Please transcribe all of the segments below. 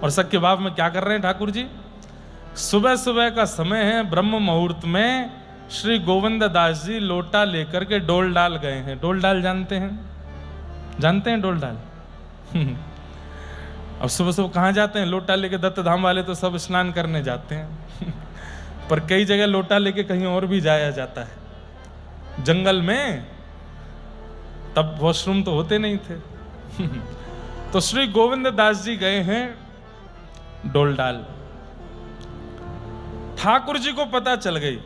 और सख्य भाव में क्या कर रहे हैं ठाकुर जी? सुबह सुबह का समय है, ब्रह्म मुहूर्त में श्री गोविंद दास जी लोटा लेकर के डोल डाल गए हैं। डोल डाल जानते हैं? जानते हैं डोल डाल? अब सुबह सुबह कहाँ जाते हैं? लोटा लेके दत्त धाम वाले तो सब स्नान करने जाते हैं पर कई जगह लोटा लेके कहीं और भी जाया जाता है, जंगल में। तब वॉशरूम तो होते नहीं थे तो श्री गोविंद दास जी गए हैं डोल डाल। ठाकुर जी को पता चल गई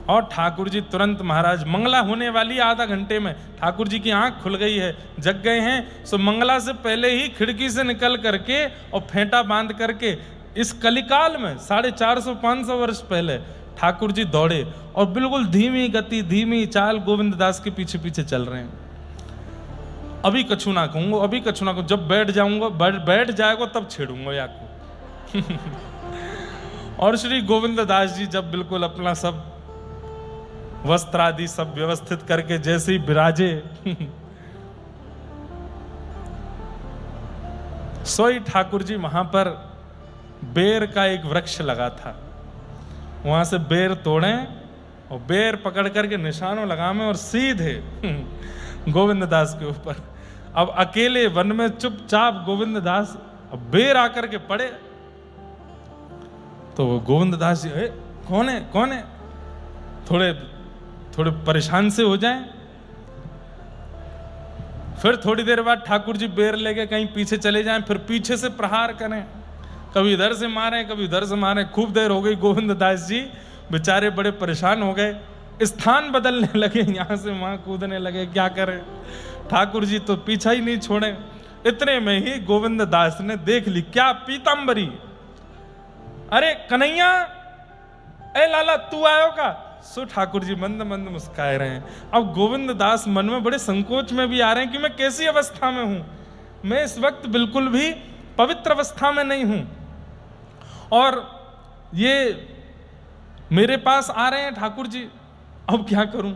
और ठाकुर जी तुरंत, महाराज मंगला होने वाली आधा घंटे में ठाकुर जी की आंख खुल गई है, जग गए हैं। सो मंगला से पहले ही खिड़की से निकल करके और फेंटा बांध करके इस कलिकाल में 450-500 वर्ष पहले ठाकुर जी दौड़े और बिल्कुल धीमी गति, धीमी चाल गोविंद दास के पीछे पीछे चल रहे हैं। अभी कछु ना कहूंगा, अभी कछु ना कहूंगा, जब बैठ जाऊंगा, बैठ जाएगा तब छेड़ूंगा याको और श्री गोविंद दास जी जब बिल्कुल अपना सब वस्त्र आदि सब व्यवस्थित करके जैसे ही विराजे सोई ठाकुर जी वहां पर बेर का एक वृक्ष लगा था, वहां से बेर तोड़े और बेर पकड़ करके निशानों लगावे और सीधे गोविंद दास के ऊपर। अब अकेले वन में चुपचाप गोविंद दास बेर आकर के पड़े तो गोविंद दास जी कौन है कौन है, थोड़े परेशान से हो जाएं। फिर थोड़ी देर बाद ठाकुर जी बेर लेके कहीं पीछे चले जाएं, फिर पीछे से प्रहार करें, कभी इधर से मारें कभी उधर से मारें। खूब देर हो गई, गोविंद दास जी बेचारे बड़े परेशान हो गए, स्थान बदलने लगे, यहां से वहां कूदने लगे, क्या करें। ठाकुर जी तो पीछा ही नहीं छोड़े। इतने में ही गोविंद दास ने देख ली, क्या पीतांबरी, अरे कन्हैया, ए लाला तू आयो का। सो ठाकुर जी मंद मंद मुस्काए रहे हैं। अब गोविंद दास मन में बड़े संकोच में भी आ रहे हैं कि मैं कैसी अवस्था में हूं, मैं इस वक्त बिल्कुल भी पवित्र अवस्था में नहीं हूं और ये मेरे पास आ रहे हैं ठाकुर जी, अब क्या करूं।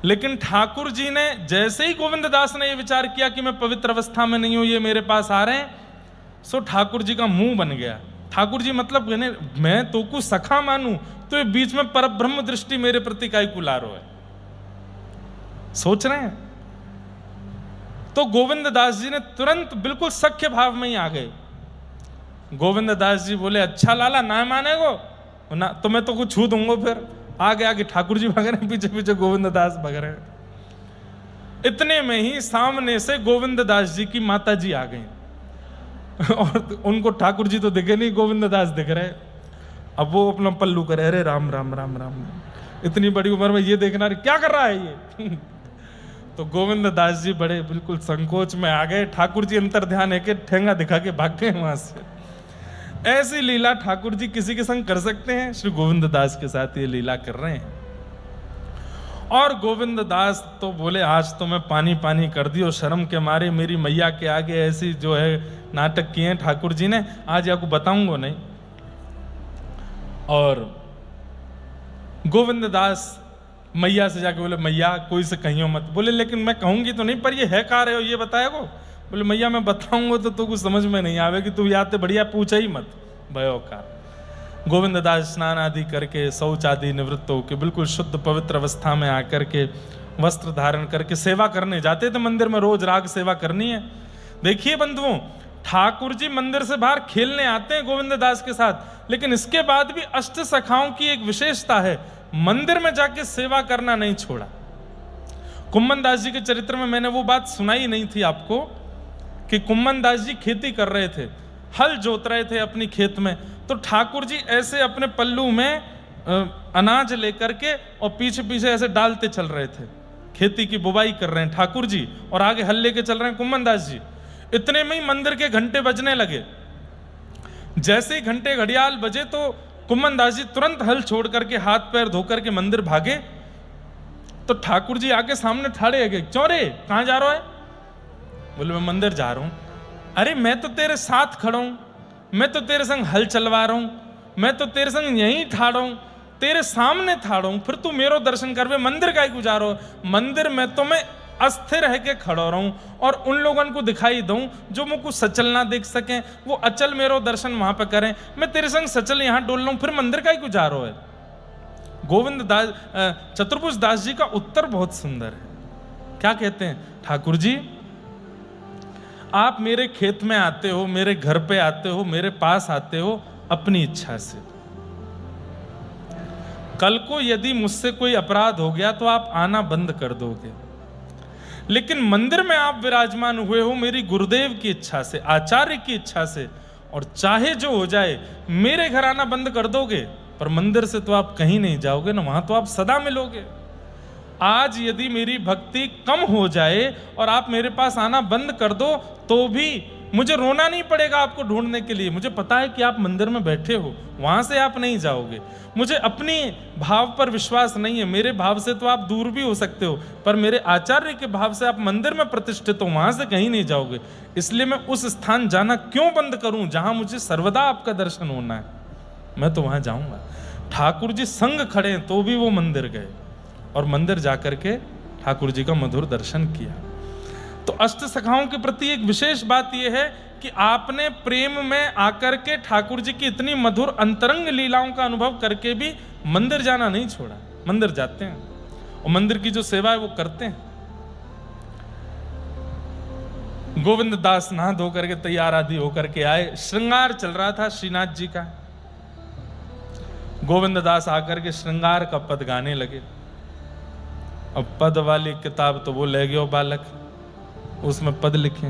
लेकिन ठाकुर जी ने जैसे ही गोविंद दास ने ये विचार किया कि मैं पवित्र अवस्था में नहीं हूं, ये मेरे पास आ रहे हैं, सो ठाकुर जी का मुंह बन गया। ठाकुर जी मतलब मैं तो को सखा मानूं तो ये बीच में परब्रह्म दृष्टि मेरे प्रति काई कुलारो है, सोच रहे हैं। तो गोविंद दास जी ने तुरंत बिल्कुल सख्य भाव में ही आ गए। गोविंद दास जी बोले, अच्छा लाला ना मानेगो ना तो मैं तो कुछ छू दूंगा। फिर आगे आगे ठाकुर जी भाग रहे हैं, पीछे पीछे गोविंद दास भाग रहे हैं। इतने में ही सामने से गोविंद दास जी की माता जी आ गई और उनको ठाकुर जी तो दिखे नहीं, गोविंद दास दिख रहे। अब वो अपना पल्लू करे, अरे राम राम राम राम, इतनी बड़ी उम्र में ये देखना क्या कर रहा है ये तो गोविंद दास जी बड़े बिल्कुल संकोच में आ गए। ठाकुर जी अंतर ध्यान है कि ठेंगा दिखा के भाग गए वहां से। ऐसी लीला ठाकुर जी किसी के संग कर सकते हैं? श्री गोविंद दास के साथ ये लीला कर रहे हैं। और गोविंद दास तो बोले, आज तो मैं पानी पानी कर दी और शर्म के मारे मेरी मैया के आगे ऐसी जो है नाटक किए हैं ठाकुर जी ने, आज आपको बताऊंगा नहीं। और गोविंद दास मैया से जाके बोले, मैया कोई से कहियो मत। बोले लेकिन मैं कहूंगी तो नहीं, पर ये है का रहे हो, ये बताएगो। बोले मैया मैं बताऊंगा तो कुछ समझ में नहीं आवेगी, तू याद तो बढ़िया पूछा ही मत भयो का। गोविंद दास स्नान आदि करके शौच आदि निवृत्त होकर बिल्कुल शुद्ध पवित्र अवस्था में आकर के वस्त्र धारण करके सेवा करने जाते थे मंदिर में। रोज राग सेवा करनी है। देखिए बंधुओं, ठाकुर जी मंदिर से बाहर खेलने आते हैं गोविंद दास के साथ, लेकिन इसके बाद भी अष्ट सखाओं की एक विशेषता है, मंदिर में जाके सेवा करना नहीं छोड़ा। कुम्मन दास जी के चरित्र में मैंने वो बात सुनाई नहीं थी आपको कि कुम्मन दास जी खेती कर रहे थे, हल जोत रहे थे अपनी खेत में, तो ठाकुर जी ऐसे अपने पल्लू में अनाज लेकर के और पीछे पीछे ऐसे डालते चल रहे थे। खेती की बुवाई कर रहे हैं ठाकुर जी और आगे हल लेके चल रहे हैं कुम्मन दास जी। इतने में ही मंदिर के घंटे बजने लगे। जैसे ही घंटे घड़ियाल बजे तो कुम्मन दास जी तुरंत हल छोड़ करके हाथ पैर धोकर के मंदिर भागे। तो ठाकुर जी आके सामने ठाड़े है, क्यों रे कहां जा रहा है? बोले मैं मंदिर जा रहा हूं। अरे मैं तो तेरे साथ खड़ा हूं, मैं तो तेरे संग हल चलवा रहा हूं, मैं तो तेरे संग यहीं ठाड़ा हूं, तेरे सामने ठाड़ा हूं, फिर तू मेरो दर्शन कर, वे मंदिर का ही गुजारो। मंदिर में तो मैं अस्थिर है के खड़ो रहूं और उन लोगों को दिखाई दूं जो मुझको सचल ना देख सकें, वो अचल मेरो दर्शन वहां पे करें। मैं तेरे संग सचल यहां डोल रहा हूं, फिर मंदिर का ही गुजारो है। गोविंद दास चतुर्भुज दास जी का उत्तर बहुत सुंदर है। क्या कहते हैं? ठाकुर जी, आप मेरे खेत में आते हो, मेरे घर पे आते हो, मेरे पास आते हो अपनी इच्छा से। कल को यदि मुझसे कोई अपराध हो गया तो आप आना बंद कर दोगे, लेकिन मंदिर में आप विराजमान हुए हो मेरी गुरुदेव की इच्छा से, आचार्य की इच्छा से, और चाहे जो हो जाए मेरे घर आना बंद कर दोगे, पर मंदिर से तो आप कहीं नहीं जाओगे ना, वहां तो आप सदा मिलोगे। आज यदि मेरी भक्ति कम हो जाए और आप मेरे पास आना बंद कर दो तो भी मुझे रोना नहीं पड़ेगा आपको ढूंढने के लिए। मुझे पता है कि आप मंदिर में बैठे हो, वहां से आप नहीं जाओगे। मुझे अपनी भाव पर विश्वास नहीं है, मेरे भाव से तो आप दूर भी हो सकते हो, पर मेरे आचार्य के भाव से आप मंदिर में प्रतिष्ठित हो, वहां से कहीं नहीं जाओगे। इसलिए मैं उस स्थान जाना क्यों बंद करूं जहां मुझे सर्वदा आपका दर्शन होना है, मैं तो वहां जाऊंगा। ठाकुर जी संग खड़े तो भी वो मंदिर गए और मंदिर जाकर के ठाकुर जी का मधुर दर्शन किया। तो अष्ट सखाओं के प्रति एक विशेष बात यह है कि आपने प्रेम में आकर के ठाकुर जी की इतनी मधुर अंतरंग लीलाओं का अनुभव करके भी मंदिर जाना नहीं छोड़ा, मंदिर जाते हैं और मंदिर की जो सेवा है वो करते हैं। गोविंद दास नहा धो करके तैयार आदि होकर के आए, श्रृंगार चल रहा था श्रीनाथ जी का। गोविंद दास आकर के श्रृंगार का पद गाने लगे। अब पद वाली किताब तो वो ले गयो बालक, उसमें पद लिखे,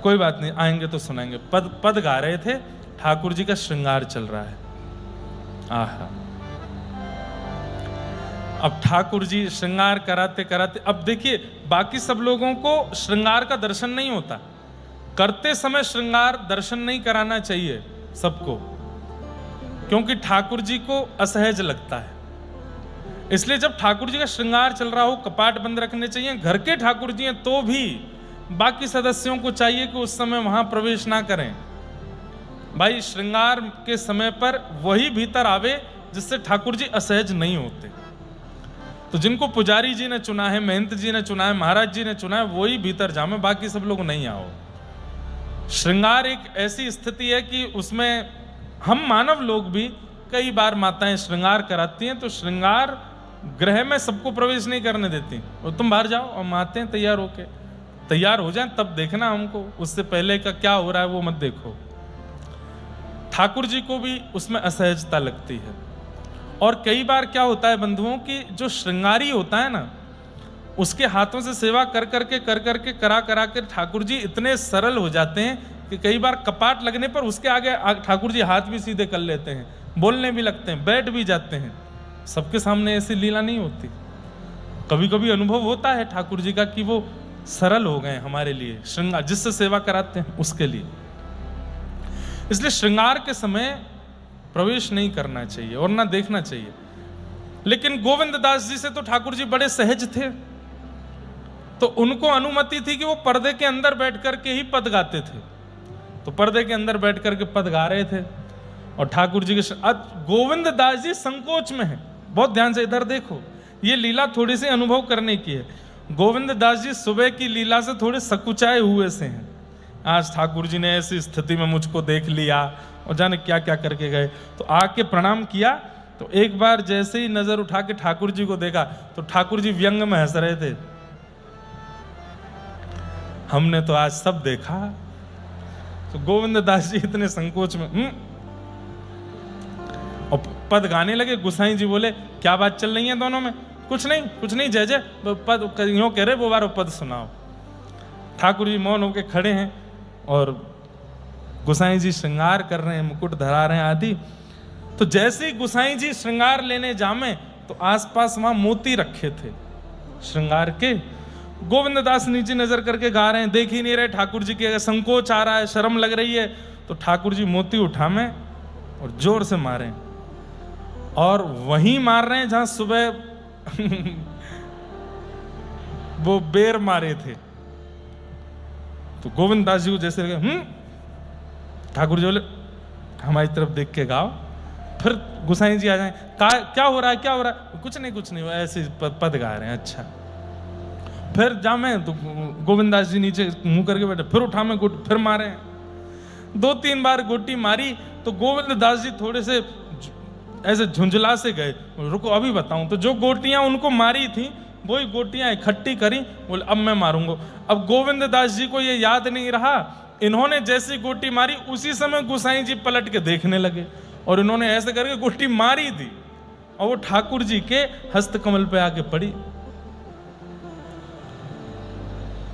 कोई बात नहीं, आएंगे तो सुनाएंगे। पद गा रहे थे, ठाकुर जी का श्रृंगार चल रहा है। आहा, अब ठाकुर जी श्रृंगार कराते कराते, अब देखिए बाकी सब लोगों को श्रृंगार का दर्शन नहीं होता, करते समय श्रृंगार दर्शन नहीं कराना चाहिए सबको, क्योंकि ठाकुर जी को असहज लगता है। इसलिए जब ठाकुर जी का श्रृंगार चल रहा हो कपाट बंद रखने चाहिए। घर के ठाकुर जी हैं तो भी बाकी सदस्यों को चाहिए कि उस समय वहां प्रवेश ना करें। भाई श्रृंगार के समय पर वही भीतर आवे जिससे ठाकुर जी असहज नहीं होते। तो जिनको पुजारी जी ने चुना है, महंत जी ने चुना है, महाराज जी ने चुना है, वही भीतर जामे, बाकी सब लोग नहीं आओ। श्रृंगार एक ऐसी स्थिति है कि उसमें हम मानव लोग भी कई बार माताएं श्रृंगार कराती हैं, तो श्रृंगार गृह में सबको प्रवेश नहीं करने देती। और तुम बाहर जाओ और माते हैं तैयार होके, तैयार हो जाएं तब देखना हमको, उससे पहले का क्या हो रहा है वो मत देखो। ठाकुर जी को भी उसमें असहजता लगती है। और कई बार क्या होता है बंधुओं की, जो श्रृंगारी होता है ना, उसके हाथों से सेवा कर करके करा के ठाकुर जी इतने सरल हो जाते हैं कि कई बार कपाट लगने पर उसके आगे ठाकुर जी हाथ भी सीधे कर लेते हैं, बोलने भी लगते हैं, बैठ भी जाते हैं। सबके सामने ऐसी लीला नहीं होती। कभी कभी अनुभव होता है ठाकुर जी का कि वो सरल हो गए हमारे लिए, श्रृंगार जिससे सेवा कराते हैं उसके लिए। इसलिए श्रृंगार के समय प्रवेश नहीं करना चाहिए और ना देखना चाहिए। लेकिन गोविंद दास जी से तो ठाकुर जी बड़े सहज थे, तो उनको अनुमति थी कि वो पर्दे के अंदर बैठ करके ही पद गाते थे। तो पर्दे के अंदर बैठ करके पद गा रहे थे और ठाकुर जी के गोविंद दास जी संकोच में है। बहुत ध्यान से इधर देखो, ये लीला थोड़ी सी अनुभव करने की है। गोविंद दास जी सुबह की लीला से थोड़े सकुचाए हुए से हैं। आज ठाकुर जी ने ऐसी स्थिति में मुझको देख लिया और जाने क्या क्या करके गए, तो आके प्रणाम किया। तो एक बार जैसे ही नजर उठा के ठाकुर जी को देखा तो ठाकुर जी व्यंग में हंस रहे थे, हमने तो आज सब देखा। तो गोविंद दास जी इतने संकोच में और पद गाने लगे। गुसाई जी बोले क्या बात चल रही है दोनों में? कुछ नहीं जय जय, पद यूं कह रहे वो बार पद सुनाओ। ठाकुर जी मौन होके खड़े हैं और गुसाई जी श्रृंगार कर रहे हैं, मुकुट धरा रहे हैं आदि। तो जैसे ही गुसाई जी श्रृंगार लेने जामे तो आसपास वहां मोती रखे थे श्रृंगार के। गोविंद दास नीचे नजर करके गा रहे हैं, देख ही नहीं रहे ठाकुर जी के, संकोच आ रहा है, शर्म लग रही है। तो ठाकुर जी मोती उठामे और जोर से मारे, और वहीं मार रहे हैं जहां सुबह वो बेर मारे थे। तो गोविंद दास जी को जैसे लगे ठाकुर जी बोले हमारी तरफ देख के गाओ। फिर गुसाई जी आ जाए, क्या हो रहा है? कुछ नहीं, ऐसे पद गा रहे हैं। अच्छा, फिर जामे तो गोविंदास जी नीचे मुंह करके बैठे, फिर उठा में गोटी, फिर मारे। 2-3 बार गोटी मारी तो गोविंददास जी थोड़े से ऐसे झुंझला से गए, रुको अभी बताऊं। तो जो गोटियां उनको मारी थी वही गोटियां इकट्ठी करी, बोले अब मैं मारूंगा। अब गोविंददास जी को ये याद नहीं रहा, इन्होंने जैसी गोटी मारी उसी समय गोसाई जी पलट के देखने लगे और इन्होंने ऐसे करके गोटी मारी थी और वो ठाकुर जी के हस्तकमल पे आके पड़ी।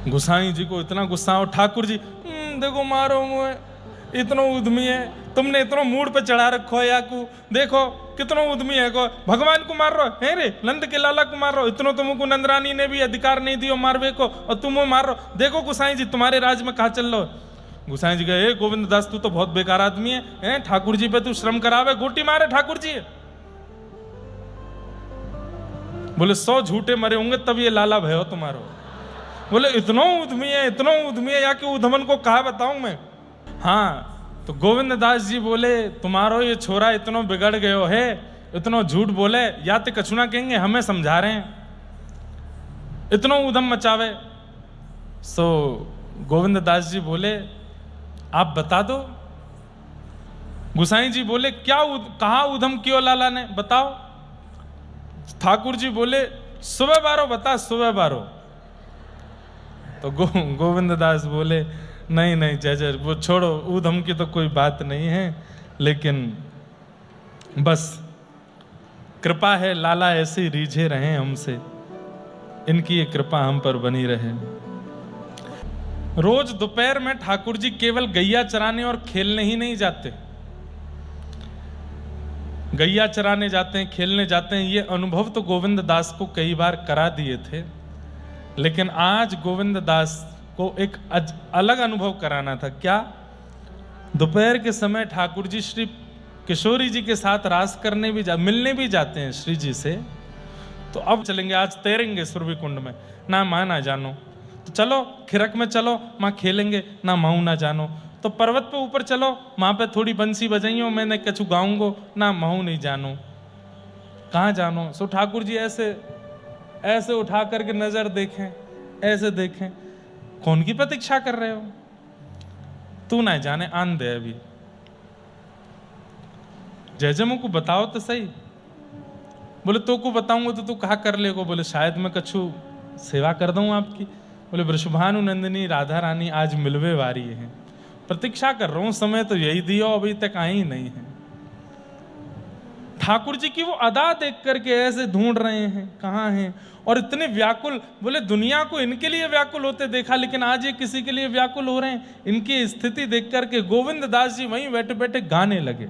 गोसाई जी को इतना गुस्सा, और ठाकुर जी देखो मारो मुझे, इतना उद्यमी है, तुमने इतना मूड पे चढ़ा रखो है याकू, देखो कितना उद्यमी है, को भगवान को मार रहो है रे, नंद के लाला को मार रहो, इतना तुमको नंदरानी ने भी अधिकार नहीं दियो मारवे को और तुम मार रहो, देखो गोसाई जी तुम्हारे राज में कहा चल रहो। गोसाई जी कहे गोविंददास तू तो बहुत बेकार आदमी है, ठाकुर जी पे तू श्रम करावे, गोटी मारे ठाकुर जी। बोले 100 झूठे मरे होंगे तब ये लाला भयो तुम्हारो। बोले इतना उद्यमी है या कि उधमन को कहा बताऊं मैं। हाँ तो गोविंददास जी बोले तुम्हारो ये छोरा इतना बिगड़ गयो है, इतना झूठ बोले, या तो कछुना कहेंगे हमें समझा रहे हैं, इतना उधम मचावे। सो गोविंददास जी बोले आप बता दो। गोसाई जी बोले क्या कहा उधम क्यों लाला ने, बताओ। ठाकुर जी बोले सुबह 12 बता, सुबह 12। तो गोविंददास बोले नहीं जय जय, वो छोड़ो, ऊधम की तो कोई बात नहीं है, लेकिन बस कृपा है लाला ऐसे ही रीझे रहे हमसे, इनकी ये कृपा हम पर बनी रहे। रोज दोपहर में ठाकुर जी केवल गैया चराने और खेलने ही नहीं जाते, गैया चराने जाते हैं, खेलने जाते हैं। ये अनुभव तो गोविंददास को कई बार करा दिए थे, लेकिन आज गोविंददास को एक अलग अनुभव कराना था। क्या? दोपहर के समय ठाकुर जी श्री किशोरी जी के साथ रास करने भी मिलने भी जाते हैं श्री जी से। तो अब चलेंगे, आज तैरेंगे सुरभि कुंड में, ना माँ ना जानो, तो चलो खिरक में चलो, माँ खेलेंगे, ना माऊ ना जानो। तो पर्वत पे ऊपर चलो, वहां पे थोड़ी बंसी बजाइयो, मैंने कछु गाऊंगो, ना माऊ नहीं जानो, कहाँ जानो। सो ठाकुर जी ऐसे उठा करके नजर देखें, ऐसे देखें, कौन की प्रतीक्षा कर रहे हो, तू ना जाने, आन दे अभी, जय मुझको बताओ तो सही। बोले तो को बताऊंगा तो तू कहा कर लेगो। बोले शायद मैं कछु सेवा कर दूं आपकी। बोले वृषभानु नंदिनी राधा रानी आज मिलवे वारी है, प्रतीक्षा कर रहा हूं, समय तो यही दियो, अभी तक आई नहीं है। ठाकुर जी की वो अदा देख करके ऐसे ढूंढ रहे हैं कहाँ हैं, और इतने व्याकुल। बोले दुनिया को इनके लिए व्याकुल होते देखा, लेकिन आज ये किसी के लिए व्याकुल हो रहे हैं। इनकी स्थिति देख करके गोविंददास जी वहीं बैठे बैठे गाने लगे।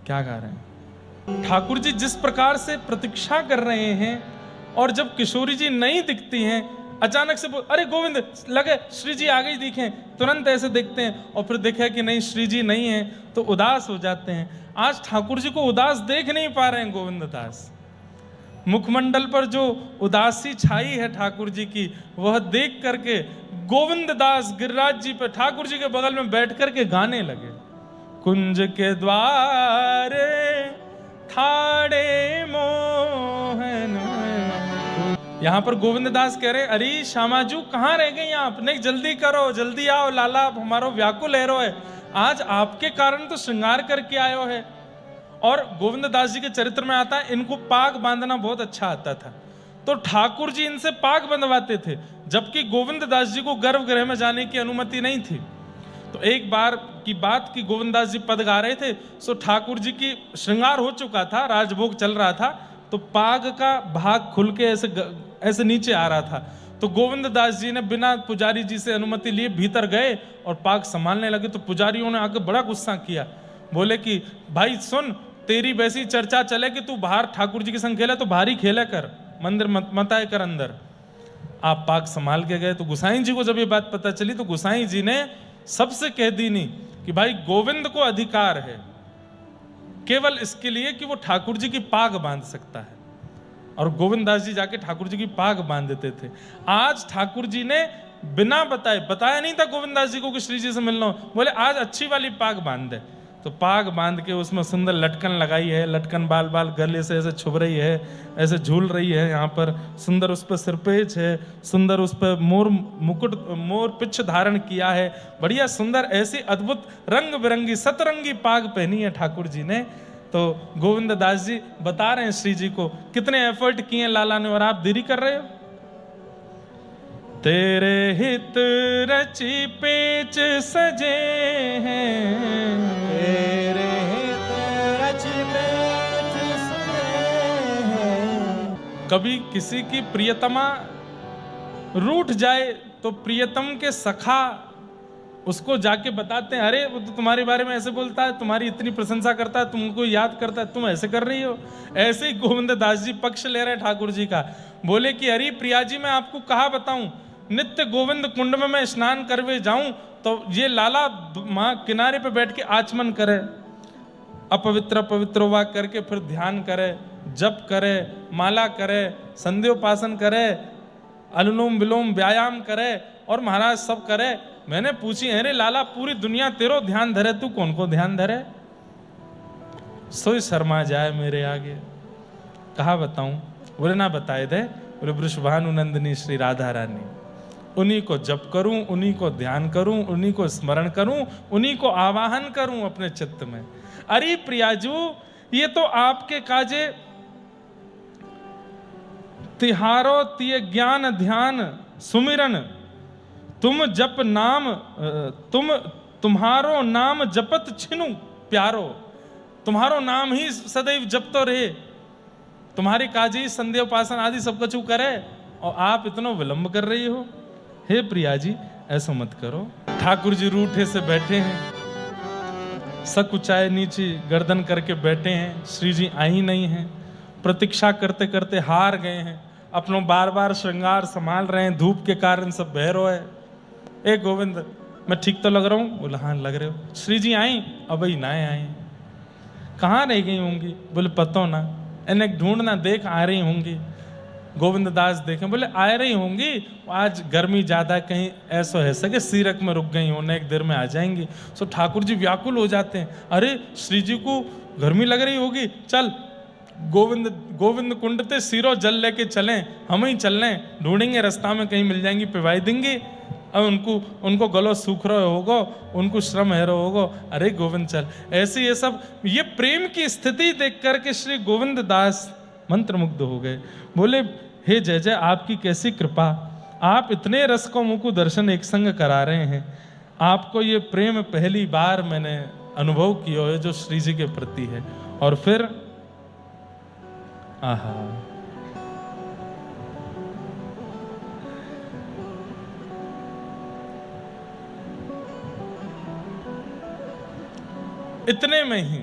क्या गा रहे हैं? ठाकुर जी जिस प्रकार से प्रतीक्षा कर रहे हैं, और जब किशोरी जी नहीं दिखती हैं, अचानक से अरे गोविंद लगे श्री जी आ गई दिखे, तुरंत ऐसे देखते हैं, और फिर देखा कि नहीं श्री जी नहीं है, तो उदास हो जाते हैं। आज ठाकुर जी को उदास देख नहीं पा रहे हैं गोविंददास। मुखमंडल पर जो उदासी छाई है ठाकुर जी की, वह देख करके गोविंददास गिरिराज जी पे ठाकुर जी के बगल में बैठ करके गाने लगे। कुंज के द्वारे ठाड़े मोहन। यहाँ पर गोविंददास कह रहे अरे श्यामाजू कहाँ रह गए आप, नहीं जल्दी करो, जल्दी आओ, लाला हमारो व्याकुल है रो है, आज आपके कारण तो श्रृंगार करके आयो है। और गोविंददास जी के चरित्र में आता है इनको पाग बांधना बहुत अच्छा आता था, तो ठाकुर जी इनसे पाग बंधवाते थे, जबकि गोविंददास जी को गर्भगृह में जाने की अनुमति नहीं थी। तो एक बार की बात कि गोविंददास जी पद गा रहे थे, सो ठाकुर जी की श्रृंगार हो चुका था, राजभोग चल रहा था, तो पाग का भाग खुल के ऐसे नीचे आ रहा था। तो गोविंददास जी ने बिना पुजारी जी से अनुमति लिए भीतर गए और पाग संभालने लगे। तो पुजारियों ने आके बड़ा गुस्सा किया, बोले कि भाई सुन, तेरी वैसी चर्चा चले कि तू बाहर ठाकुर जी के संग खेले तो बाहर ही खेला कर, मंदिर मत आए कर अंदर। आप पाग संभाल के गए। तो गोसाई जी को जब ये बात पता चली, तो गोसाई जी ने सबसे कह दी नहीं कि भाई गोविंद को अधिकार है केवल इसके लिए कि वो ठाकुर जी की पाग बांध सकता है, और गोविंददास जी जाके ठाकुर जी की पाग बांध देते थे। आज ठाकुर जी ने बिना बताया नहीं था गोविंददास जी को कि श्री जी से मिलना हो, बोले आज अच्छी वाली पाग बांध दे। तो पाग बांध के उसमें सुंदर लटकन लगाई है, लटकन बाल बाल गले से ऐसे छुप रही है, ऐसे झूल रही है। यहाँ पर सुंदर उस पर सिरपेच है, सुंदर उस पर मोर मुकुट मोर पिच्छ धारण किया है, बढ़िया सुंदर ऐसी अद्भुत रंग बिरंगी सतरंगी पाग पहनी है ठाकुर जी ने। तो गोविंद दास जी बता रहे हैं श्री जी को कितने एफर्ट किए लाला ने, और आप देरी कर रहे हो। तेरे हित रची पेच सजे हैं, तेरे हित रची पेच सजे हैं। कभी किसी की प्रियतमा रूठ जाए तो प्रियतम के सखा उसको जाके बताते हैं, अरे वो तो तुम्हारे बारे में ऐसे बोलता है, तुम्हारी इतनी प्रशंसा करता है, तुमको याद करता है, तुम ऐसे कर रही हो। ऐसे ही गोविंद दास जी पक्ष ले रहे ठाकुर जी का, बोले कि अरे प्रिया जी मैं आपको कहा बताऊं, नित्य गोविंद कुंड में मैं स्नान करवे जाऊं तो ये लाला मां किनारे पे बैठ के आचमन करे, अपवित्र पवित्र हुआ करके फिर ध्यान करे, जप करे, माला करे, संध्योपासन करे, अनुलोम विलोम व्यायाम करे और महाराज सब करे। मैंने पूछी, अरे लाला पूरी दुनिया तेरो ध्यान धरे, तू कौन को ध्यान धरे? सोई शर्मा जाए मेरे आगे। कहा बताऊं? बोले ना बताए दे। बोले वृषभानु नंदिनी श्री राधा रानी, उन्हीं को जप करूं, उन्हीं को ध्यान करूं, उन्हीं को स्मरण करूं, उन्हीं को आवाहन करूं अपने चित्त में। अरे प्रियाजू ये तो आपके काजे तिहारो तिय ज्ञान ध्यान सुमिरन, तुम जप नाम तुम्हारो नाम जपत छिनु प्यारो, तुम्हारो नाम ही सदैव जपतो रहे, तुम्हारी काजी संध्योपासन आदि सब कुछ करे और आप इतना विलंब कर रही हो। हे प्रिया जी ऐसा मत करो। ठाकुर जी रूठे से बैठे हैं, सकुचाए नीचे गर्दन करके बैठे हैं, श्री जी आई नहीं हैं, प्रतीक्षा करते करते हार गए हैं, अपनों बार बार श्रृंगार संभाल रहे हैं, धूप के कारण सब बहरो है। ए गोविंद मैं ठीक तो लग रहा हूँ? बोला हाँ लग रहे हो। श्री जी आई? अब ही ना आई, कहाँ रह गई होंगी? बोले पतो ना, इन्हें ढूंढना, देख आ रही होंगी। गोविंद दास देखें, बोले आ रही होंगी, आज गर्मी ज्यादा, कहीं ऐसा है सके सीरक में रुक गई होने, एक देर में आ जाएंगी। सो ठाकुर जी व्याकुल हो जाते हैं, अरे श्री जी को गर्मी लग रही होगी, चल गोविंद कुंड ते सीरो जल लेके चलें, हम ही चल लें, ढूंढेंगे रास्ता में कहीं मिल जाएंगी, पिवाई देंगे। अब उनको गलो सूख रहे होगो, उनको श्रम है रहे होगो, अरे गोविंद चल। ऐसे ये सब, ये प्रेम की स्थिति देख करके श्री गोविंद दास मंत्रमुग्ध हो गए। बोले हे जय जय आपकी कैसी कृपा, आप इतने रस को मुझको दर्शन एक संग करा रहे हैं, आपको ये प्रेम पहली बार मैंने अनुभव किया है जो श्री जी के प्रति है। और फिर आहा, इतने में ही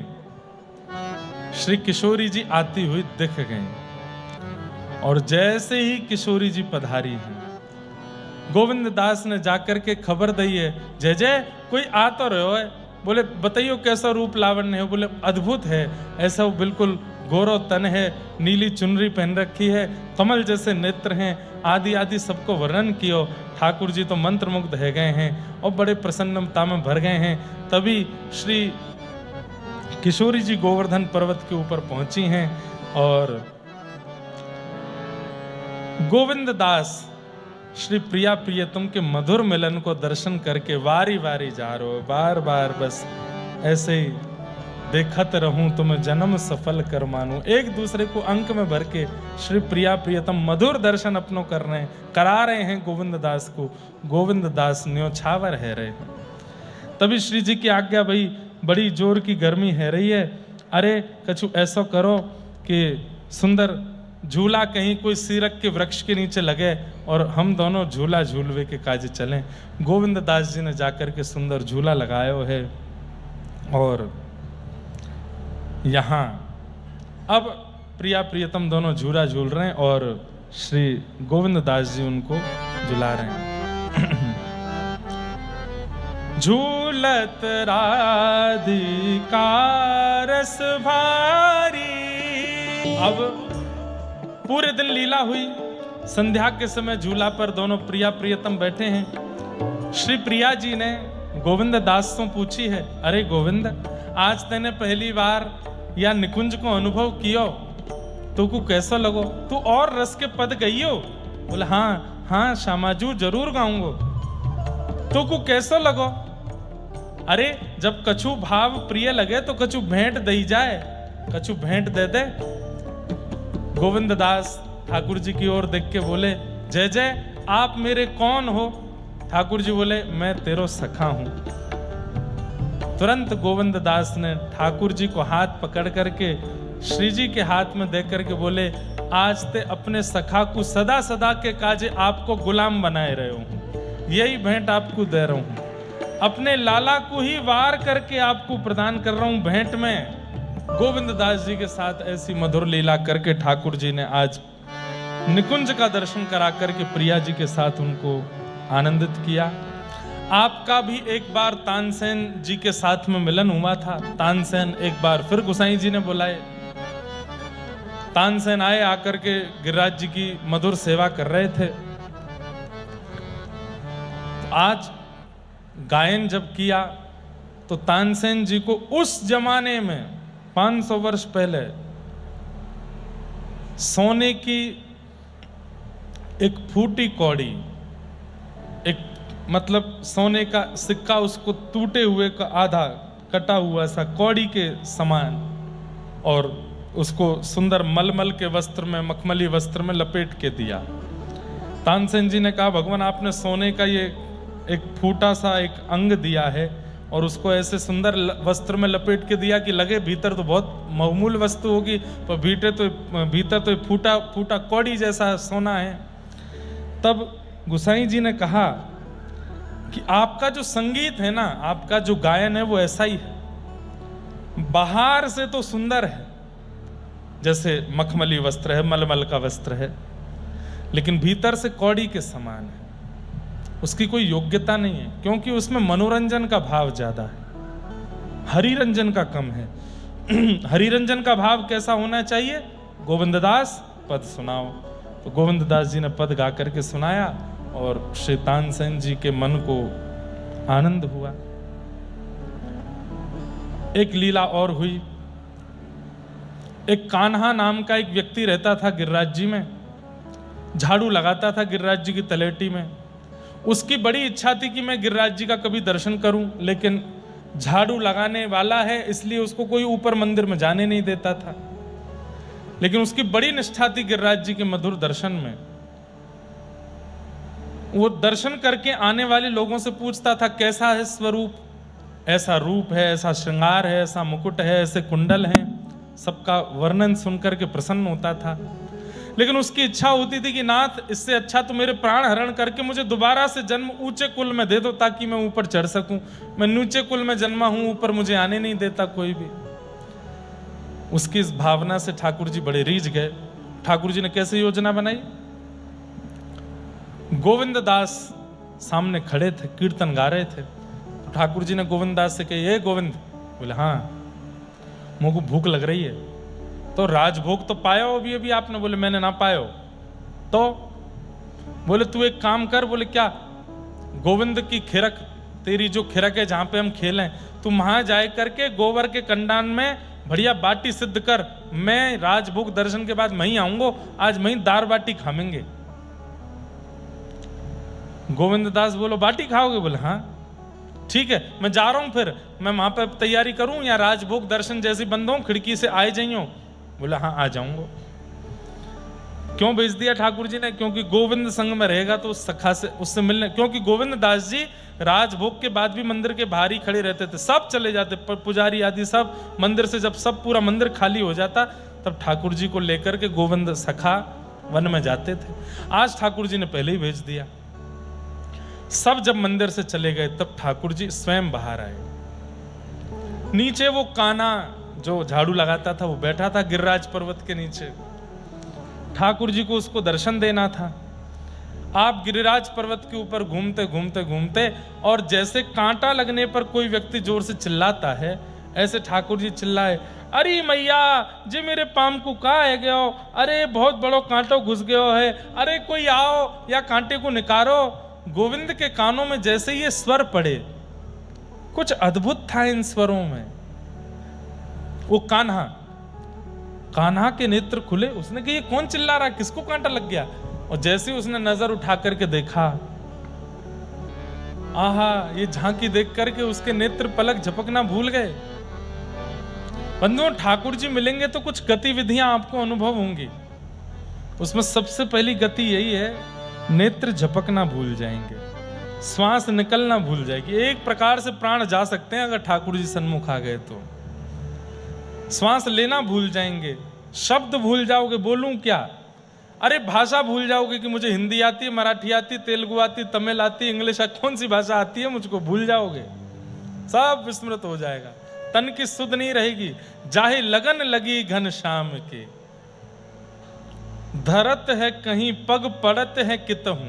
श्री किशोरी जी आती हुई दिख गई, और जैसे ही किशोरी जी पधारी हैं, गोविंद दास ने जाकर के खबर दी है, जय जय कोई आ तो रहो है। बोले बताइयो कैसा रूप लावण्य है? बोले अद्भुत है, ऐसा बिल्कुल गोरो तन है, नीली चुनरी पहन रखी है, कमल जैसे नेत्र हैं, आदि आदि सबको वर्णन कियो। ठाकुर जी तो मंत्रमुग्ध है गए हैं और बड़े प्रसन्नता में भर गए हैं। तभी श्री किशोरी जी गोवर्धन पर्वत के ऊपर पहुंची हैं और गोविंद दास श्री प्रिया प्रियतम के मधुर मिलन को दर्शन करके वारी वारी जा रहे हो, बार बार बस ऐसे ही देखत रहूं तुम्हें जन्म सफल कर मानूं। एक दूसरे को अंक में भर के श्री प्रिया प्रियतम मधुर दर्शन अपनों कर रहे हैं, करा रहे हैं गोविंद दास को। गोविंद दास न्योछावर है रहे। तभी श्री जी की आज्ञा, भाई बड़ी जोर की गर्मी है रही है, अरे कछु ऐसा करो कि सुंदर झूला कहीं कोई सीरक के वृक्ष के नीचे लगे और हम दोनों झूला झूलवे के काज चलें। गोविंद दास जी ने जाकर के सुंदर झूला लगाया है और यहाँ अब प्रिया प्रियतम दोनों झूला झूल रहे हैं और श्री गोविंद दास जी उनको झुला रहे हैं। झूलत राधिका रस भारी। अब पूरे दिन लीला हुई, संध्या के समय झूला पर दोनों प्रिया प्रियतम बैठे हैं। श्री प्रिया जी ने गोविंद दास से पूछी है, अरे गोविंद आज तेने पहली बार या निकुंज को अनुभव कियो, तू को कैसा लगो? तू और रस के पद गईयो? बोले हाँ हाँ श्यामाजू जरूर गाऊंगो। तू को कैसा लगो? अरे जब कछु भाव प्रिय लगे तो कछु भेंट दई जाए, कछु भेंट दे दे। गोविंद दास ठाकुर जी की ओर देख के बोले, जय जय आप मेरे कौन हो? ठाकुर जी बोले, मैं तेरो सखा हूं। तुरंत गोविंद दास ने ठाकुर जी को हाथ पकड़ करके श्री जी के हाथ में दे करके बोले, आज ते अपने सखा को सदा सदा के काजे आपको गुलाम बनाए रहे हूं, यही भेंट आपको दे रहा हूं, अपने लाला को ही वार करके आपको प्रदान कर रहा हूं भेंट में। गोविंद दास जी के साथ ऐसी मधुर लीला करके ठाकुर जी ने आज निकुंज का दर्शन करा करके प्रिया जी के साथ उनको आनंदित किया। आपका भी एक बार तानसेन जी के साथ में मिलन हुआ था। तानसेन एक बार फिर गोसाई जी ने बुलाए, तानसेन आए, आकर के गिरिराज जी की मधुर सेवा कर रहे थे। तो आज गायन जब किया तो तानसेन जी को उस जमाने में 500 वर्ष पहले सोने की एक फूटी कौड़ी, एक मतलब सोने का सिक्का, उसको टूटे हुए का आधा कटा हुआ सा कौड़ी के समान, और उसको सुंदर मलमल के वस्त्र में, मखमली वस्त्र में लपेट के दिया। तानसेन जी ने कहा, भगवान आपने सोने का ये एक फूटा सा एक अंग दिया है और उसको ऐसे सुंदर वस्त्र में लपेट के दिया कि लगे भीतर तो बहुत बहुमूल्य वस्तु होगी, पर भीतर तो फूटा फूटा कौड़ी जैसा सोना है। तब गोसाई जी ने कहा कि आपका जो संगीत है ना, आपका जो गायन है वो ऐसा ही है, बाहर से तो सुंदर है, जैसे मखमली वस्त्र है, मलमल का वस्त्र है, लेकिन भीतर से कौड़ी के समान है, उसकी कोई योग्यता नहीं है, क्योंकि उसमें मनोरंजन का भाव ज्यादा है, हरिरंजन का कम है। हरिरंजन का भाव कैसा होना चाहिए? गोविंददास पद सुनाओ। तो गोविंददास जी ने पद गा करके सुनाया और श्री तानसेन जी के मन को आनंद हुआ। एक लीला और हुई। एक कान्हा नाम का एक व्यक्ति रहता था गिरिराज जी में, झाड़ू लगाता था गिरिराज जी की तलेटी में। उसकी बड़ी इच्छा थी कि मैं गिरिराज जी का कभी दर्शन करूं, लेकिन झाड़ू लगाने वाला है इसलिए उसको कोई ऊपर मंदिर में जाने नहीं देता था। लेकिन उसकी बड़ी निष्ठा थी गिरिराज जी के मधुर दर्शन में। वो दर्शन करके आने वाले लोगों से पूछता था, कैसा है स्वरूप? ऐसा रूप है, ऐसा श्रृंगार है, ऐसा मुकुट है, ऐसे कुंडल हैं। सबका वर्णन सुनकर के प्रसन्न होता था। लेकिन उसकी इच्छा होती थी कि नाथ, इससे अच्छा तो मेरे प्राण हरण करके मुझे दोबारा से जन्म ऊंचे कुल में दे दो, ताकि मैं ऊपर चढ़ सकूं। मैं नीचे कुल में जन्मा हूं, ऊपर मुझे आने नहीं देता कोई भी। उसकी इस भावना से ठाकुर जी बड़े रीझ गए। ठाकुर जी ने कैसे योजना बनाई? गोविंद दास सामने खड़े थे, कीर्तन गा रहे थे। तो ठाकुर जी ने गोविंद दास से कही, गोविंद? बोले हाँ, मुझे को भूख लग रही है। तो राजभोग तो पाया हो अभी अभी आपने? बोले मैंने ना पाया। तो बोले तू एक काम कर। बोले क्या? गोविंद की खिरक, तेरी जो खिरक है जहां पे हम खेलें, तू वहां जाए करके गोबर के कंडान में बढ़िया बाटी सिद्ध कर। मैं राजभोग दर्शन के बाद वहीं आऊंगा, आज वहीं दार बाटी खाएंगे। गोविंद दास बोलो बाटी खाओगे? बोले हाँ ठीक है, मैं जा रहा हूं, फिर मैं वहां पर तैयारी करूं या राजभोग दर्शन जैसी बंद हो, खिड़की से आए जाइयो? बोला हाँ आ जाऊंगा। क्यों भेज दिया ठाकुर जी ने? क्योंकि गोविंद संग में रहेगा तो उस सखा से, उससे मिलने। क्योंकि गोविंद दास जी राजभोग के बाद भी मंदिर के बाहर ही खड़े रहते थे, सब चले जाते, पुजारी आदि सब मंदिर से, जब सब पूरा मंदिर खाली हो जाता तब ठाकुर जी को लेकर के गोविंद सखा वन में जाते थे। आज ठाकुर जी ने पहले ही भेज दिया। सब जब मंदिर से चले गए तब ठाकुर जी स्वयं बाहर आए। नीचे वो कान्हा जो झाड़ू लगाता था वो बैठा था गिरिराज पर्वत के नीचे। ठाकुर जी को उसको दर्शन देना था। आप गिरिराज पर्वत के ऊपर घूमते घूमते घूमते, और जैसे कांटा लगने पर कोई व्यक्ति जोर से चिल्लाता है, ऐसे ठाकुर जी चिल्लाए, अरे मैया जी मेरे पाम को कहा है गयो, अरे बहुत बड़ो कांटो घुस गयो है, अरे कोई आओ या कांटे को निकारो। गोविंद के कानों में जैसे ये स्वर पड़े, कुछ अद्भुत था इन स्वरों में। वो कान्हा के नेत्र खुले। उसने कहा ये कौन चिल्ला रहा, किसको कांटा लग गया? और जैसे ही उसने नजर उठा करके देखा, आहा, ये झांकी देख करके उसके नेत्र पलक झपकना भूल गए। बंधुओं, ठाकुर जी मिलेंगे तो कुछ गतिविधियां आपको अनुभव होंगी। उसमें सबसे पहली गति यही है, नेत्र झपकना भूल जाएंगे, श्वास निकलना भूल जाएगी। एक प्रकार से प्राण जा सकते हैं अगर ठाकुर जी सन्मुख आ गए तो। श्वास लेना भूल जाएंगे, शब्द भूल जाओगे, बोलूं क्या, अरे भाषा भूल जाओगे कि मुझे हिंदी आती है, मराठी आती, तेलुगु आती, तमिल आती, इंग्लिश, कौन सी भाषा आती है मुझको, भूल जाओगे, सब विस्मृत हो जाएगा। तन की सुध नहीं रहेगी। जाहे लगन लगी घनश्याम के, धरत है कहीं पग पड़त है कितहूं,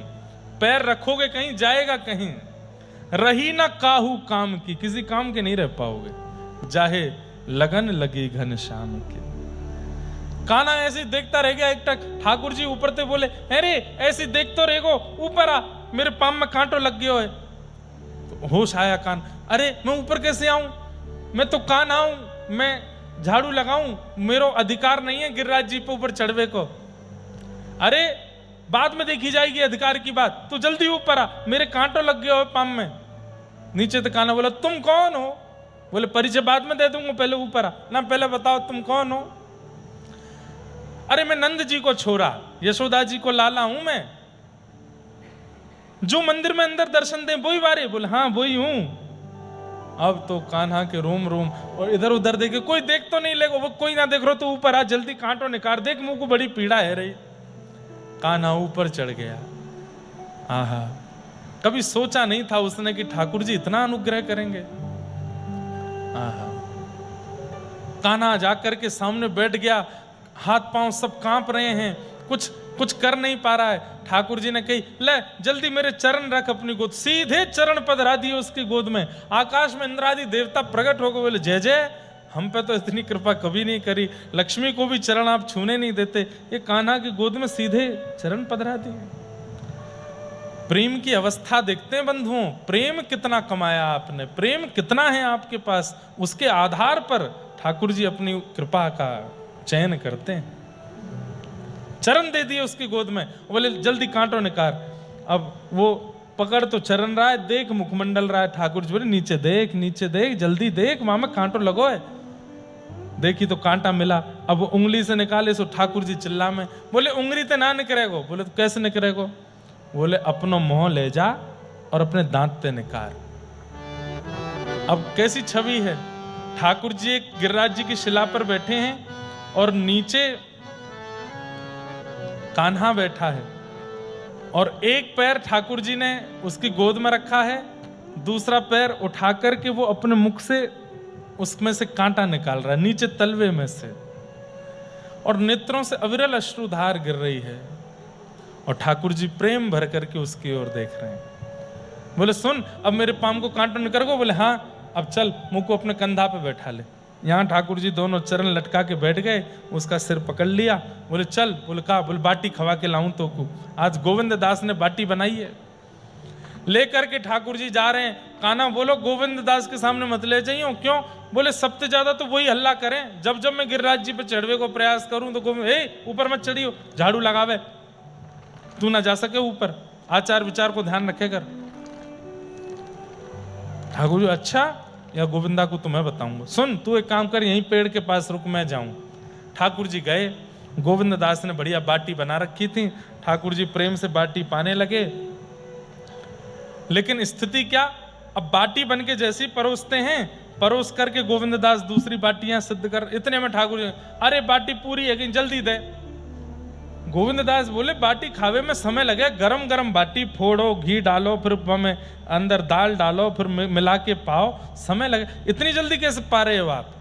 पैर रखोगे कहीं जाएगा कहीं, रही ना काहू काम की, किसी काम के नहीं रह पाओगे। जाहे लगन लगी घनश्याम के। कान्हा ऐसे देखता रह गया एकटक। ठाकुर जी ऊपर से बोले, अरे ऐसे देख तो रहेगो, ऊपर आ, मेरे पाम में कांटो लग गयो है। तो होश आया कान, अरे मैं ऊपर कैसे आऊं, मैं तो कान्हा हूं, मैं झाड़ू लगाऊं, मेरा अधिकार नहीं है गिरिराज जी पे ऊपर चढ़वे को। अरे बाद में देखी जाएगी अधिकार की बात, तू जल्दी ऊपर आ, मेरे कांटो लग गया हो पाम में। नीचे तो कान्हा बोला, तुम कौन हो? बोले परिचय बाद में दे दूंगा, पहले ऊपर आ ना, पहले बताओ तुम कौन हो? अरे मैं नंद जी को छोरा, यशोदा जी को लाला हूं मैं, जो मंदिर में अंदर दर्शन दे वही बारे। बोले हाँ वही हूं। अब तो कान्हा के रोम रोम, और इधर उधर देखे, कोई देख तो नहीं लेगा, वो कोई ना देख रहा तो ऊपर आ, जल्दी कांटो निकाल, देख मुंह को बड़ी पीड़ा है रही। कान्हा ऊपर चढ़ गया। आहा, कभी सोचा नहीं था उसने कि ठाकुर जी इतना अनुग्रह करेंगे। आहा, कान्हा जाकर के सामने बैठ गया, हाथ पांव सब कांप रहे हैं, कुछ कर नहीं पा रहा है। ठाकुर जी ने कही, ले जल्दी मेरे चरण रख अपनी गोद। सीधे चरण पधरा दिए उसकी गोद में। आकाश में इंद्रादि देवता प्रकट हो गए, बोले जय जय, हम पे तो इतनी कृपा कभी नहीं करी, लक्ष्मी को भी चरण आप छूने नहीं देते, ये कान्हा की गोद में सीधे चरण पधरा दिए। प्रेम की अवस्था देखते हैं बंधुओं, प्रेम कितना कमाया आपने, प्रेम कितना है आपके पास, उसके आधार पर ठाकुर जी अपनी कृपा का चयन करते हैं। चरण दे दिए उसकी गोद में, बोले जल्दी कांटो निकाल। अब वो पकड़ तो चरण रहा है, देख मुखमंडल रहा है। ठाकुर जी बोले नीचे देख, नीचे देख, जल्दी देख, मामा कांटो लगो है। देखी तो कांटा मिला। अब वो उंगली से निकाले सो ठाकुर जी चिल्ला में, बोले उंगली ते ना निकरेगो। बोले तो कैसे निकरेगो? बोले अपनो मुंह ले जा और अपने दांत ते निकाल। अब कैसी छवि है, ठाकुर जी एक गिरिराज जी की शिला पर बैठे हैं और नीचे कान्हा बैठा है, और एक पैर ठाकुर जी ने उसकी गोद में रखा है, दूसरा पैर उठा करके वो अपने मुख से उसमें से कांटा निकाल रहा है, नीचे तलवे में से, और नेत्रों से अविरल अश्रुधार गिर रही है, और ठाकुर जी प्रेम भर करके उसकी ओर देख रहे हैं। बोले सुन, अब मेरे पाम को कांटो निकल गो। बोले हाँ, अब चल, मुंह को अपने कंधा पे बैठा ले। यहाँ ठाकुर जी दोनों चरण लटका के बैठ गए, उसका सिर पकड़ लिया। बोले चल। बोले कहा? बोले बाटी खवा के लाऊं तो को, आज गोविंद दास ने बाटी बनाई है। लेकर के ठाकुर जी जा रहे हैं। कान्हा बोलो गोविंद दास के सामने मत ले जाइयो। क्यों? बोले सबसे ज्यादा तो वही हल्ला करें, जब जब मैं गिरिराज जी पे चढ़वे को प्रयास करूं तो गोविंद ऊपर मत चढ़ियो, झाड़ू लगावे, तू ना जा सके ऊपर, आचार विचार को ध्यान रखे कर। ठाकुर जी अच्छा, या गोविंदा को तुम्हें बताऊंगा। सुन तू एक काम कर, यहीं पेड़ के पास रुक, मैं जाऊं। ठाकुर जी गए। गोविंद दास ने बढ़िया बाटी बना रखी थी, ठाकुर जी प्रेम से बाटी पाने लगे। लेकिन स्थिति क्या, अब बाटी बन के जैसी परोसते हैं, परोस करके गोविंद दास दूसरी बाटियां सिद्ध कर, इतने में ठाकुर जी, अरे बाटी पूरी है कि जल्दी दे। गोविंद दास बोले बाटी खावे में समय लगे, गरम गरम बाटी फोड़ो, घी डालो, फिर में अंदर दाल डालो, फिर मिला के पाओ, समय लगे, इतनी जल्दी कैसे पा रहे हो आप?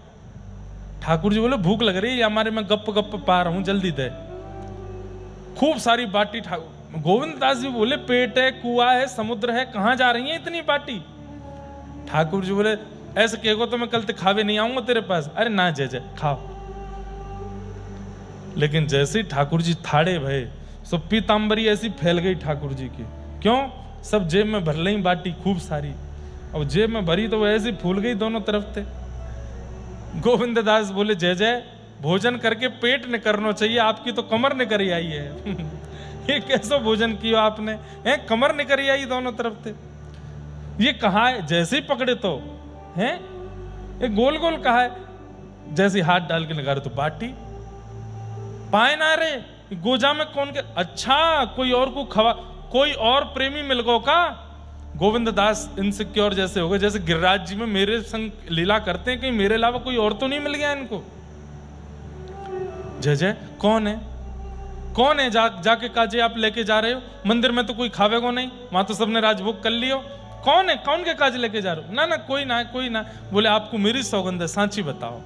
ठाकुर जी बोले भूख लग रही है हमारे, में गप गप पा रहा हूं, जल्दी दे। खूब सारी बाटी। गोविंद दास जी बोले पेट है, कुआ है, समुद्र है, कहां जा रही है इतनी बाटी? ठाकुर जी बोले ऐसे कहो तो मैं कल तक खावे नहीं आऊंगा तेरे पास। अरे ना जय जय, खाओ। लेकिन जैसे ही ठाकुर जी थाड़े भये, सो पीतांबरी ऐसी फैल गई ठाकुर जी की। क्यों? सब जेब में भर ली बाटी खूब सारी, और जेब में भरी तो वो ऐसी फूल गई दोनों तरफ थे। गोविंद दास बोले जय जय, भोजन करके पेट न करना चाहिए, आपकी तो कमर न करी आई है। ये कैसा भोजन किया आपने, है कमर न करी आई दोनों तरफ से। ये कहा है, जैसे ही पकड़े तो हैं ये गोल गोल कहा है, जैसे ही हाथ डाल के लगा रहे तो बाटी पाए ना रे गोजा में कौन के, अच्छा कोई और को खवा, कोई और प्रेमी मिल गो का। गोविंद दास इनसिक्योर जैसे हो गए, जैसे गिरिराज जी में मेरे संग लीला करते हैं, कहीं मेरे अलावा कोई और तो नहीं मिल गया इनको। जय जय, कौन है कौन है, जाके काजे आप लेके जा रहे हो, मंदिर में तो कोई खावेगो नहीं, वहां तो सबने राजभोग कर लियो, कौन है, कौन के काज लेके जा रहे हो। ना ना कोई ना कोई ना। बोले आपको मेरी सौगंध है, सांची बताओ।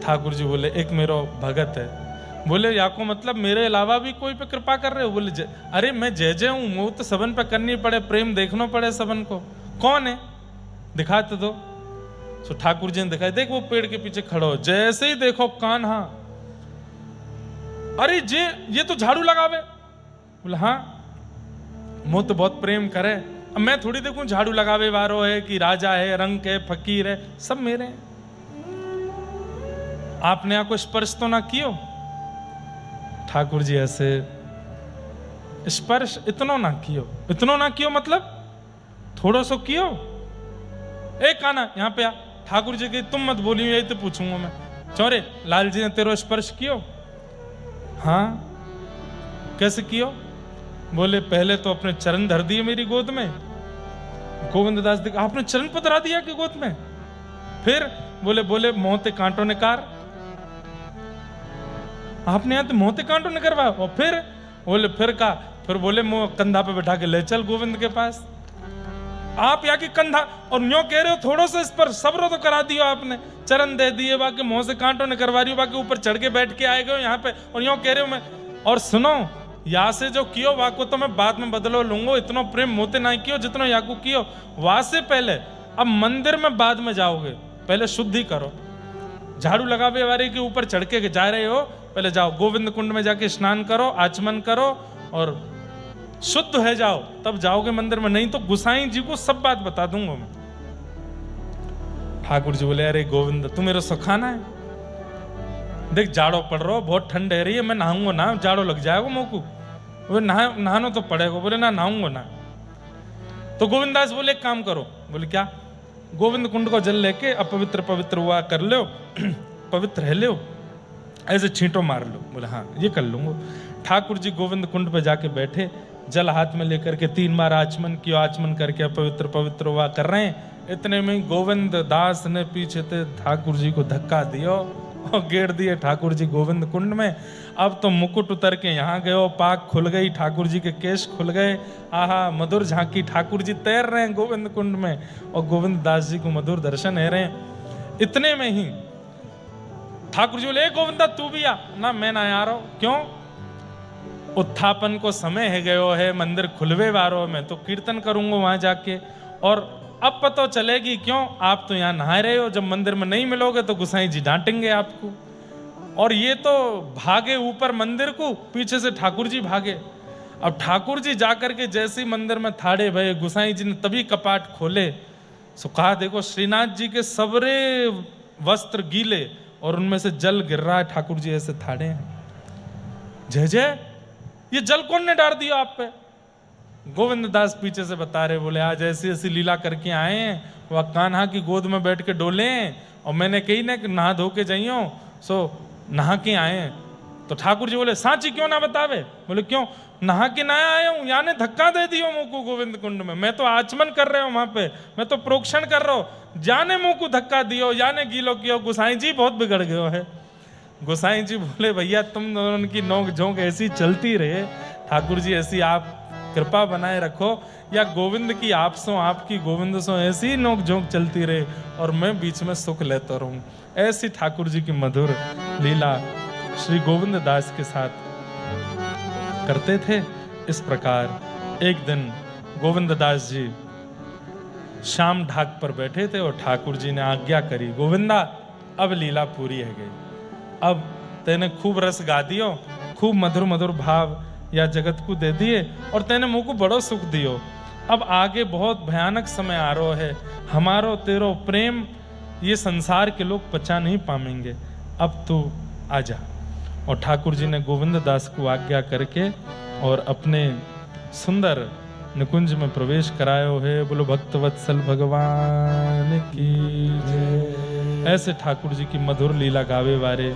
ठाकुर जी बोले एक मेरो भगत है। बोले या को मतलब मेरे अलावा भी कोई पे कृपा कर रहे हो। बोले अरे मैं जय जय हूं, वो तो सबन पे करनी पड़े, प्रेम देखना पड़े सबन को, कौन है दिखाते दो। तो ठाकुर जी ने दिखाई, देख वो पेड़ के पीछे खड़ो, जैसे ही देखो कान्हा, अरे ये तो झाड़ू लगावे। बोले हाँ मुँह तो बहुत प्रेम करे, अब मैं थोड़ी देखूं झाड़ू लगावे वारो है कि राजा है, रंग है, फकीर है, सब मेरे हैं। आपने यहाँ को स्पर्श तो ना कियो। ठाकुर जी ऐसे स्पर्श इतनो ना कियो मतलब थोड़ा सो कियो। एक काना यहाँ पे आ, ठाकुर जी की तुम मत बोलियो, यही तो पूछूंगा मैं। चौरे लाल जी ने तेरो स्पर्श कियो। हाँ कैसे कियो। बोले पहले तो अपने चरण धर दिए मेरी गोद में। गोविंद दास देख आपने चरण पधरा दिया कि गोद में। फिर बोले मोहते कांटो ने कार, आपने यहां तो मोहते कांटो ने करवाया। और फिर का फिर बोले मुंह कंधा पे बैठा के ले चल गोविंद के पास। आप यहाँ की कंधा और न्यो कह रहे हो थोड़ा सा इस पर सब्र तो करा दियो आपने, चरण दे दिए, बाकी मुंह से कांटो ने करवा रही हो, बाकी ऊपर चढ़ के बैठ के आए गए यहाँ पे और यूं कह रहे हो मैं। और सुनो यहाँ से जो कियो वहां को तो मैं बाद में बदलो लूंगा, इतना प्रेम मोते ना कियो जितना यहाँ को कियो। वहां से पहले अब मंदिर में बाद में जाओगे, पहले शुद्धि करो। झाड़ू लगावे वाले के ऊपर चढ़ के जा रहे हो, पहले जाओ गोविंद कुंड में जाके स्नान करो, आचमन करो और शुद्ध है जाओ, तब जाओगे मंदिर में, नहीं तो गुसाई जी को सब बात बता दूंगा मैं। ठाकुर जी बोले अरे गोविंद तू मेरा सुखाना है, देख जाड़ो पड़ रहा हो, बहुत ठंड है रही है, मैं नहाऊंगा ना, जाड़ो लग जाएगा मुंह को। वो नहाना तो पड़ेगा। बोले ना नहाऊंगा ना। तो गोविंदास बोले एक काम करो। बोले क्या। गोविंद कुंड को जल लेके अपवित्र पवित्र हुआ कर लो, पवित्र है लो, ऐसे छींटो मार लो। बोले हाँ ये कर लूंगा। ठाकुर जी गोविंद कुंड पे जाके बैठे, जल हाथ में लेकर के 3 बार आचमन किया, आचमन करके अपवित्र पवित्र हुआ कर रहे हैं। इतने में गोविंद दास ने पीछे से ठाकुर जी को धक्का दिया और गेर दिए ठाकुर जी गोविंद कुंड में। अब तो मुकुट उतर के यहाँ गए, पाक खुल गई, ठाकुर जी के केश खुल गए। आहा मधुर झांकी, ठाकुर जी तैर रहे हैं गोविंद कुंड में और गोविंद दास जी को मधुर दर्शन है रहे हैं। इतने में ही ठाकुर जी बोले गोविंदा तू भी आ ना। मैं ना आ रहा हूं। क्यों। उत्थापन को समय है गयो है, मंदिर खुलवे वारो, मैं तो कीर्तन करूंगा वहां जाके। और अब पता चलेगी क्यों, आप तो यहाँ नहा रहे हो, जब मंदिर में नहीं मिलोगे तो गुसाई जी डांटेंगे आपको। और ये तो भागे ऊपर मंदिर को, पीछे से ठाकुर जी भागे। अब ठाकुर जी जाकर के जैसे ही मंदिर में थाड़े भये, गुसाई जी ने तभी कपाट खोले। सो कहा देखो श्रीनाथ जी के सबरे वस्त्र गीले और उनमें से जल गिर रहा है, ठाकुर जी ऐसे थाड़े हैं। जय जय, ये जल कौन ने डाल दिया आप पे। गोविंद दास पीछे से बता रहे, बोले आज ऐसी ऐसी लीला करके आए हैं, वह कान्हा की गोद में बैठ के डोले और मैंने कही ना कि नहा धो के जाइयो, सो नहा के आए हैं। तो ठाकुर जी बोले सांची क्यों ना बतावे। बोले क्यों। नहा के ना आया हूं, याने धक्का दे दियो मुंह को गोविंद कुंड में, मैं तो आचमन कर रहे हो वहां पे, मैं तो प्रोक्षण कर रहा हूं, जाने मुंह को धक्का दियो, याने गीलो कियो। गुसाई जी बहुत बिगड़ गयो है। गोसाई जी बोले भैया तुम दोनों की नोक झोंक ऐसी चलती रहे, ठाकुर जी ऐसी आप कृपा बनाए रखो, या गोविंद की आप सो आपकी गोविंद सो ऐसी नोक झोंक चलती रहे और मैं बीच में सुख लेता रहूं। ऐसी ठाकुर जी की मधुर लीला श्री गोविंद दास के साथ करते थे। इस प्रकार एक दिन गोविंद दास जी शाम ढाक पर बैठे थे और ठाकुर जी ने आज्ञा करी, गोविंदा अब लीला पूरी है गई, अब तेने खूब रस गा दियो, खूब मधुर मधुर भाव या जगत को दे दिए और तेने मुंह को बड़ो सुख दियो। अब आगे बहुत भयानक समय आ रहा है, हमारो तेरो प्रेम ये संसार के लोग पचा नहीं पाएंगे, अब तो आजा। और ठाकुर जी ने गोविंद दास को आज्ञा करके और अपने सुंदर निकुंज में प्रवेश करायो है। बोलो भक्त वत्सल भगवान की जय। ऐसे ठाकुर जी की मधुर लीला गावे वाले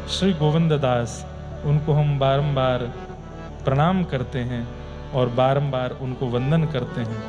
श्री गोविंद दास, उनको हम बारंबार प्रणाम करते हैं और बारंबार उनको वंदन करते हैं।